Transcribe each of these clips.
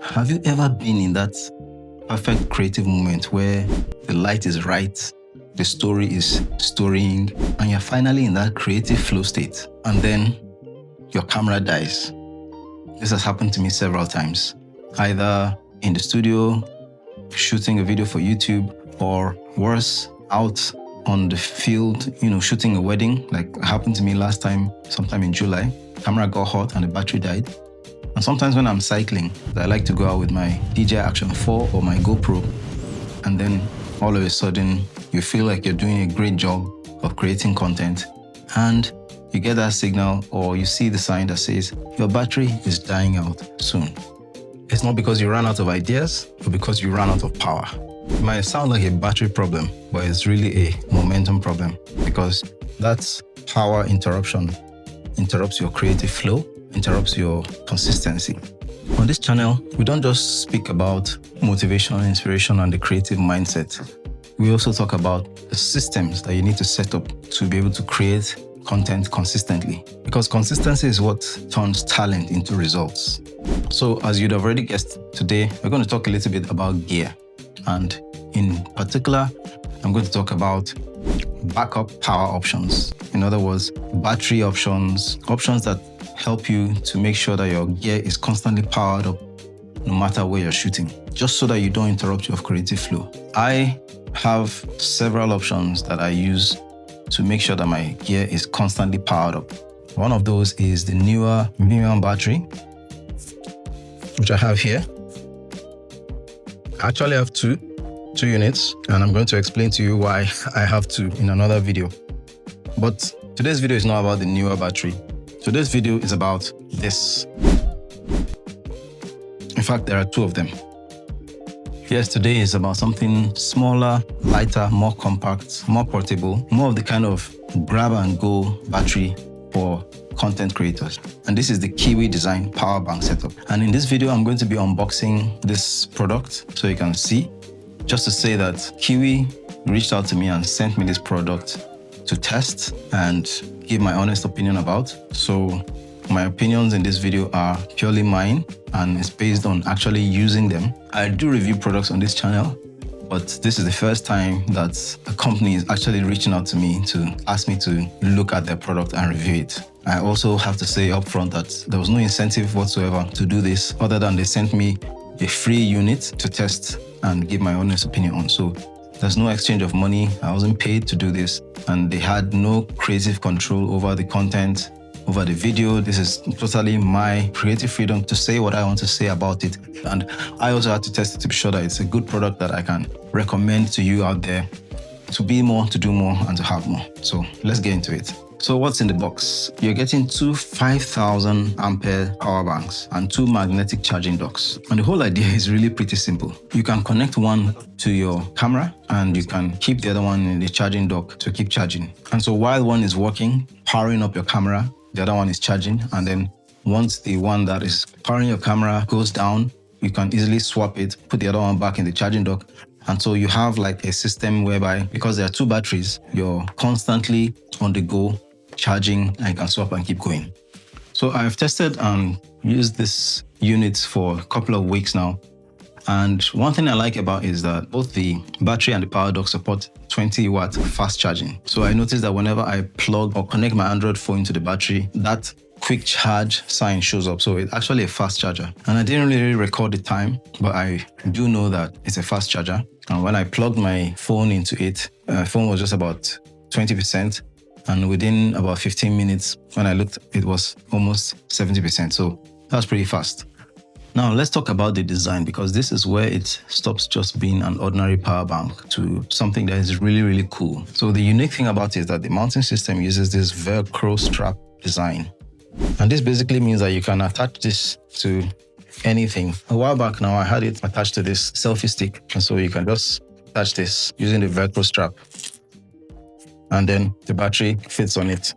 Have you ever been in that perfect creative moment where the light is right, the story is storying, and you're finally in that creative flow state, and then your camera dies? This has happened to me several times, either in the studio, shooting a video for YouTube, or worse, out on the field, shooting a wedding, like happened to me last time, sometime in July. Camera got hot and the battery died. And sometimes when I'm cycling, I like to go out with my DJI Action 4 or my GoPro, and then all of a sudden, you feel like you're doing a great job of creating content, and you get that signal or you see the sign that says your battery is dying out soon. It's not because you ran out of ideas, but because you ran out of power. It might sound like a battery problem, but it's really a momentum problem, because that power interruption interrupts your creative flow, interrupts your consistency. On this channel, we don't just speak about motivation, inspiration, and the creative mindset. We also talk about the systems that you need to set up to be able to create content consistently, because consistency is what turns talent into results. So as you'd have already guessed, today we're going to talk a little bit about gear, and in particular I'm going to talk about backup power options. In other words, battery options that help you to make sure that your gear is constantly powered up no matter where you're shooting, just so that you don't interrupt your creative flow. I have several options that I use to make sure that my gear is constantly powered up. One of those is the newer medium battery, which I have here. I actually have two units, and I'm going to explain to you why I have two in another video. But today's video is not about the newer battery. Today's video is about this. In fact, there are two of them. Yes, today is about something smaller, lighter, more compact, more portable, more of the kind of grab and go battery for content creators. And this is the KIWI Design power bank setup. And in this video, I'm going to be unboxing this product so you can see. Just to say that KIWI reached out to me and sent me this product to test and give my honest opinion about. So my opinions in this video are purely mine, and it's based on actually using them. I do review products on this channel, but this is the first time that a company is actually reaching out to me to ask me to look at their product and review it. I also have to say upfront that there was no incentive whatsoever to do this, other than they sent me a free unit to test and give my honest opinion on. So there's no exchange of money. I wasn't paid to do this, and they had no creative control over the content, over the video. This is totally my creative freedom to say what I want to say about it. And I also had to test it to be sure that it's a good product that I can recommend to you out there to be more, to do more, and to have more. So let's get into it. So what's in the box? You're getting two 5,000 ampere power banks and two magnetic charging docks. And the whole idea is really pretty simple. You can connect one to your camera, and you can keep the other one in the charging dock to keep charging. And so while one is working, powering up your camera, the other one is charging. And then once the one that is powering your camera goes down, you can easily swap it, put the other one back in the charging dock. And so you have like a system whereby, because there are two batteries, you're constantly on the go, charging, and you can swap and keep going. So I've tested and used this unit for a couple of weeks now. And one thing I like about it is that both the battery and the power dock support 20-watt fast charging. So I noticed that whenever I plug or connect my Android phone to the battery, that quick charge sign shows up. So it's actually a fast charger. And I didn't really record the time, but I do know that it's a fast charger. And when I plugged my phone into it, phone was just about 20%. And within about 15 minutes, when I looked, it was almost 70%. So that's pretty fast. Now let's talk about the design, because this is where it stops just being an ordinary power bank to something that is really, really cool. So the unique thing about it is that the mounting system uses this Velcro strap design. And this basically means that you can attach this to anything. A while back now, I had it attached to this selfie stick. And so you can just attach this using the Velcro strap. And then the battery fits on it.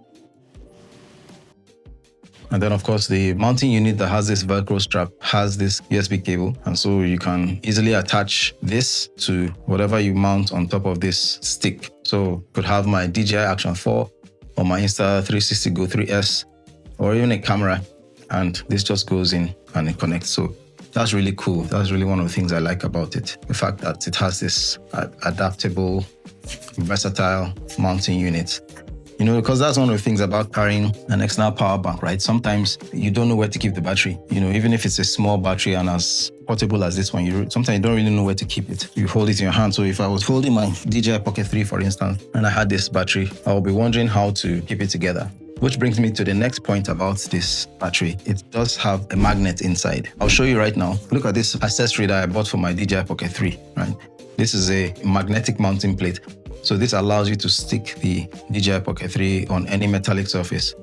And then of course the mounting unit that has this Velcro strap has this USB cable. And so you can easily attach this to whatever you mount on top of this stick. So could have my DJI Action 4 or my Insta360 Go 3S or even a camera. And this just goes in and it connects. So That's really cool. That's really one of the things I like about it. The fact that it has this adaptable, versatile mounting unit. You know, because that's one of the things about carrying an external power bank, right? Sometimes you don't know where to keep the battery. You know, even if it's a small battery and as portable as this one, sometimes you don't really know where to keep it. You hold it in your hand. So if I was holding my DJI Pocket 3, for instance, and I had this battery, I would be wondering how to keep it together. Which brings me to the next point about this battery. It does have a magnet inside. I'll show you right now. Look at this accessory that I bought for my DJI Pocket 3, right? This is a magnetic mounting plate. So this allows you to stick the DJI Pocket 3 on any metallic surface.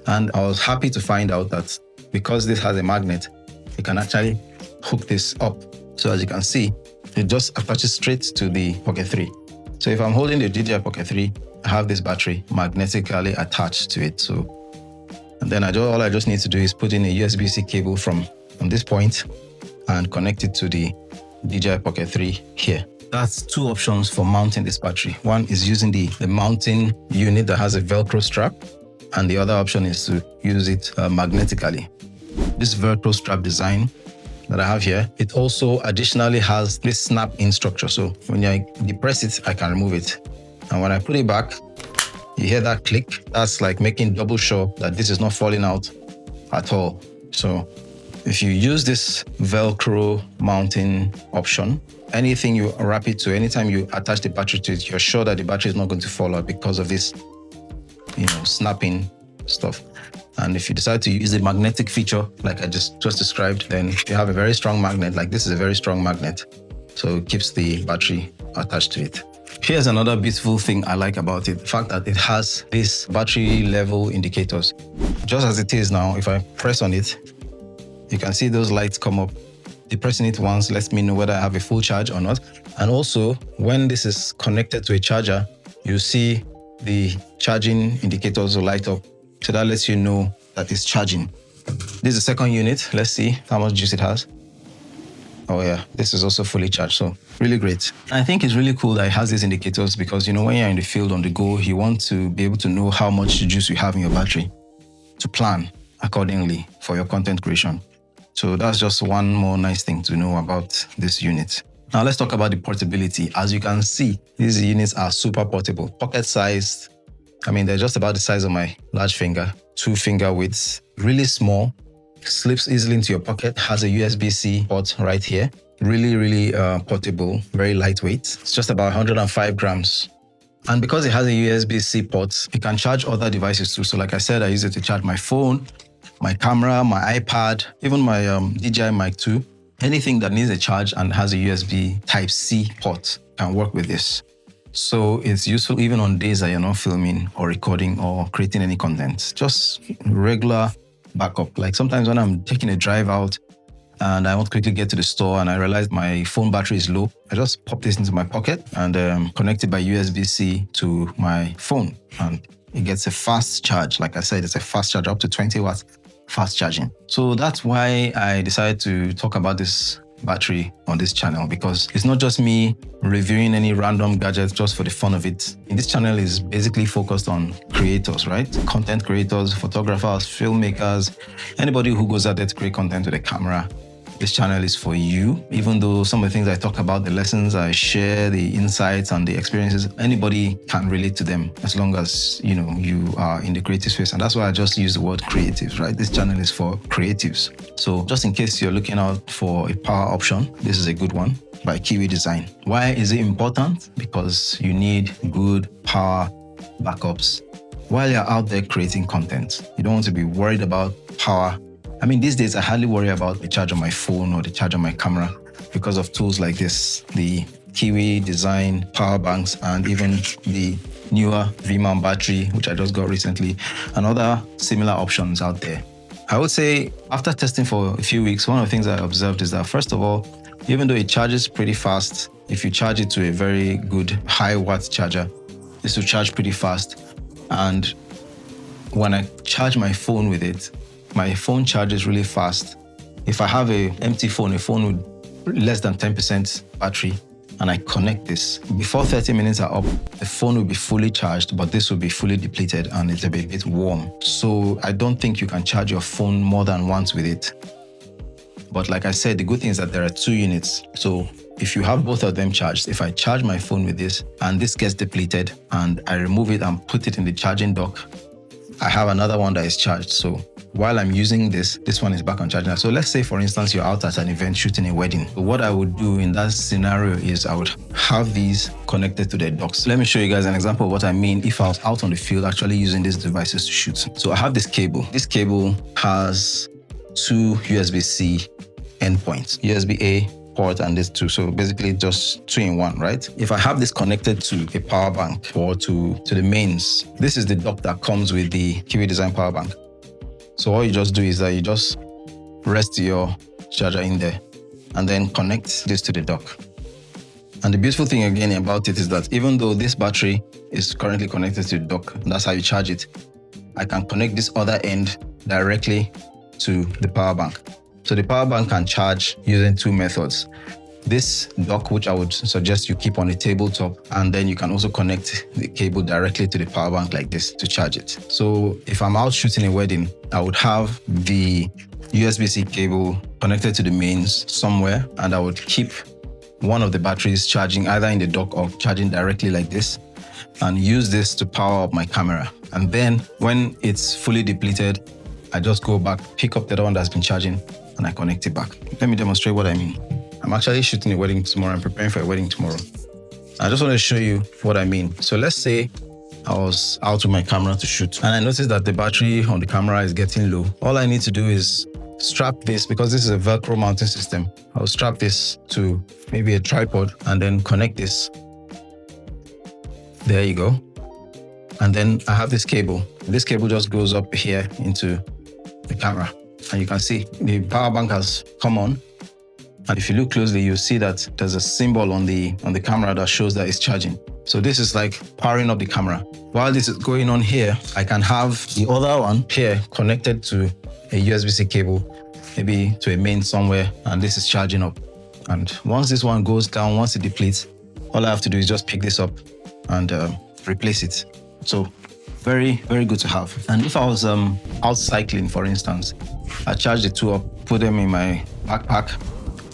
And I was happy to find out that because this has a magnet, you can actually hook this up. So as you can see, it just attaches straight to the Pocket 3. So if I'm holding the DJI Pocket 3, I have this battery magnetically attached to it. And then all I just need to do is put in a USB-C cable from this point and connect it to the DJI Pocket 3 here. That's two options for mounting this battery. One is using the mounting unit that has a Velcro strap, and the other option is to use it magnetically. This Velcro strap design that I have here, it also additionally has this snap-in structure. So when I depress it, I can remove it. And when I put it back, you hear that click. That's like making double sure that this is not falling out at all. So if you use this Velcro mounting option, anything you wrap it to, anytime you attach the battery to it, you're sure that the battery is not going to fall out because of this, snapping stuff. And if you decide to use the magnetic feature, like I just described, then you have a very strong magnet. Like this is a very strong magnet. So it keeps the battery attached to it. Here's another beautiful thing I like about it. The fact that it has these battery level indicators. Just as it is now, if I press on it, you can see those lights come up. Depressing it once lets me know whether I have a full charge or not. And also, when this is connected to a charger, you see the charging indicators will light up. So that lets you know that it's charging. This is the second unit. Let's see how much juice it has. Oh yeah, this is also fully charged, so really great. I think it's really cool that it has these indicators because, when you're in the field on the go, you want to be able to know how much juice you have in your battery to plan accordingly for your content creation. So that's just one more nice thing to know about this unit. Now let's talk about the portability. As you can see, these units are super portable, pocket sized. They're just about the size of my large finger, 2-finger widths, really small, slips easily into your pocket, has a USB-C port right here. Really portable, very lightweight. It's just about 105 grams. And because it has a USB-C port, it can charge other devices too. So like I said, I use it to charge my phone, my camera, my iPad, even my DJI Mic 2. Anything that needs a charge and has a USB Type-C port can work with this. So it's useful even on days that you're not filming or recording or creating any content. Just regular backup. Like sometimes when I'm taking a drive out and I want to quickly get to the store and I realize my phone battery is low, I just pop this into my pocket and connect it by USB-C to my phone. And it gets a fast charge. Like I said, it's a fast charge up to 20 watts. Fast charging. So that's why I decided to talk about this battery on this channel, because it's not just me reviewing any random gadgets just for the fun of it. This channel is basically focused on creators, right? Content creators, photographers, filmmakers, anybody who goes out there to create content with a camera. This channel is for you. Even though some of the things I talk about, the lessons I share, the insights and the experiences, anybody can relate to them as long as, you are in the creative space. And that's why I just use the word creatives, right? This channel is for creatives. So just in case you're looking out for a power option, this is a good one by KIWI Design. Why is it important? Because you need good power backups while you're out there creating content. You don't want to be worried about power. These days, I hardly worry about the charge on my phone or the charge on my camera because of tools like this, the KIWI Design power banks, and even the newer V-mount battery, which I just got recently, and other similar options out there. I would say after testing for a few weeks, one of the things I observed is that, first of all, even though it charges pretty fast, if you charge it to a very good high watt charger, this will charge pretty fast. And when I charge my phone with it, my phone charges really fast. If I have an empty phone, a phone with less than 10% battery, and I connect this, before 30 minutes are up, the phone will be fully charged, but this will be fully depleted and it's a bit warm. So I don't think you can charge your phone more than once with it. But like I said, the good thing is that there are 2 units. So if you have both of them charged, if I charge my phone with this and this gets depleted and I remove it and put it in the charging dock, I have another one that is charged. So while I'm using this one is back on charge now. So let's say, for instance, you're out at an event shooting a wedding. So what I would do in that scenario is I would have these connected to the docks. Let me show you guys an example of what I mean if I was out on the field actually using these devices to shoot. So I have this cable. This cable has 2 USB-C endpoints, USB-A port and this 2. So basically just 2 in 1, right? If I have this connected to a power bank or to the mains, this is the dock that comes with the KIWI Design power bank. So all you just do is that you just rest your charger in there and then connect this to the dock. And the beautiful thing again about it is that even though this battery is currently connected to the dock, and that's how you charge it, I can connect this other end directly to the power bank. So the power bank can charge using 2 methods. This dock, which I would suggest you keep on a tabletop, and then you can also connect the cable directly to the power bank like this to charge it. So if I'm out shooting a wedding, I would have the USB-C cable connected to the mains somewhere, and I would keep one of the batteries charging either in the dock or charging directly like this, and use this to power up my camera. And then when it's fully depleted, I just go back, pick up the other one that's been charging, and I connect it back. Let me demonstrate what I mean. I'm actually shooting a wedding tomorrow. I'm preparing for a wedding tomorrow. I just want to show you what I mean. So let's say I was out with my camera to shoot and I noticed that the battery on the camera is getting low. All I need to do is strap this, because this is a Velcro mounting system. I'll strap this to maybe a tripod and then connect this. There you go. And then I have this cable. This cable just goes up here into the camera. And you can see the power bank has come on. And if you look closely, you'll see that there's a symbol on the camera that shows that it's charging. So this is like powering up the camera. While this is going on here, I can have the other one here connected to a USB-C cable, maybe to a main somewhere, and this is charging up. And once this one goes down, once it depletes, all I have to do is just pick this up and replace it. So very, very good to have. And if I was out cycling, for instance, I charge the 2 up, put them in my backpack.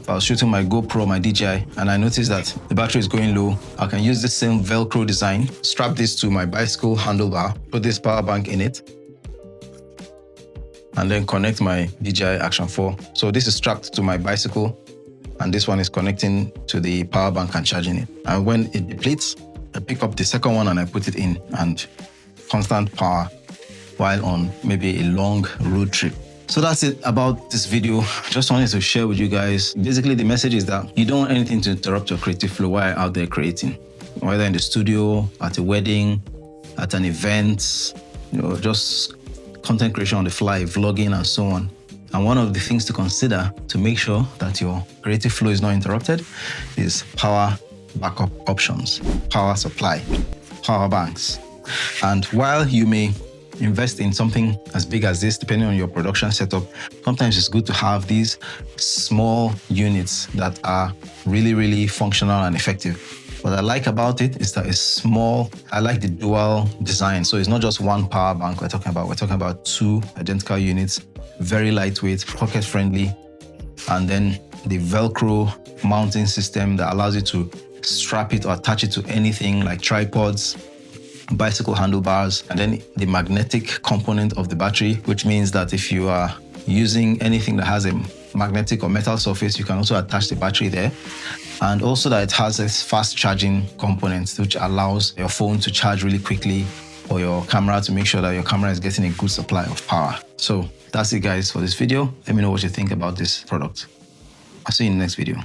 If I was shooting my GoPro, my DJI, and I noticed that the battery is going low, I can use this same Velcro design, strap this to my bicycle handlebar, put this power bank in it, and then connect my DJI Action 4. So this is strapped to my bicycle, and this one is connecting to the power bank and charging it. And when it depletes, I pick up the second one and I put it in, and constant power while on maybe a long road trip. So that's it about this video. Just wanted to share with you guys. Basically, the message is that you don't want anything to interrupt your creative flow while you're out there creating. Whether in the studio, at a wedding, at an event, just content creation on the fly, vlogging and so on. And one of the things to consider to make sure that your creative flow is not interrupted is power backup options, power supply, power banks. And while you may invest in something as big as this, depending on your production setup, sometimes it's good to have these small units that are really, really functional and effective. What I like about it is that it's small. I like the dual design. So it's not just one power bank we're talking about 2 identical units, very lightweight, pocket friendly, and then the Velcro mounting system that allows you to strap it or attach it to anything like tripods, bicycle handlebars, and then the magnetic component of the battery, which means that if you are using anything that has a magnetic or metal surface, you can also attach the battery there. And also that it has this fast charging component, which allows your phone to charge really quickly, or your camera to make sure that your camera is getting a good supply of power. So that's it, guys, for this video. Let me know what you think about this product. I'll see you in the next video.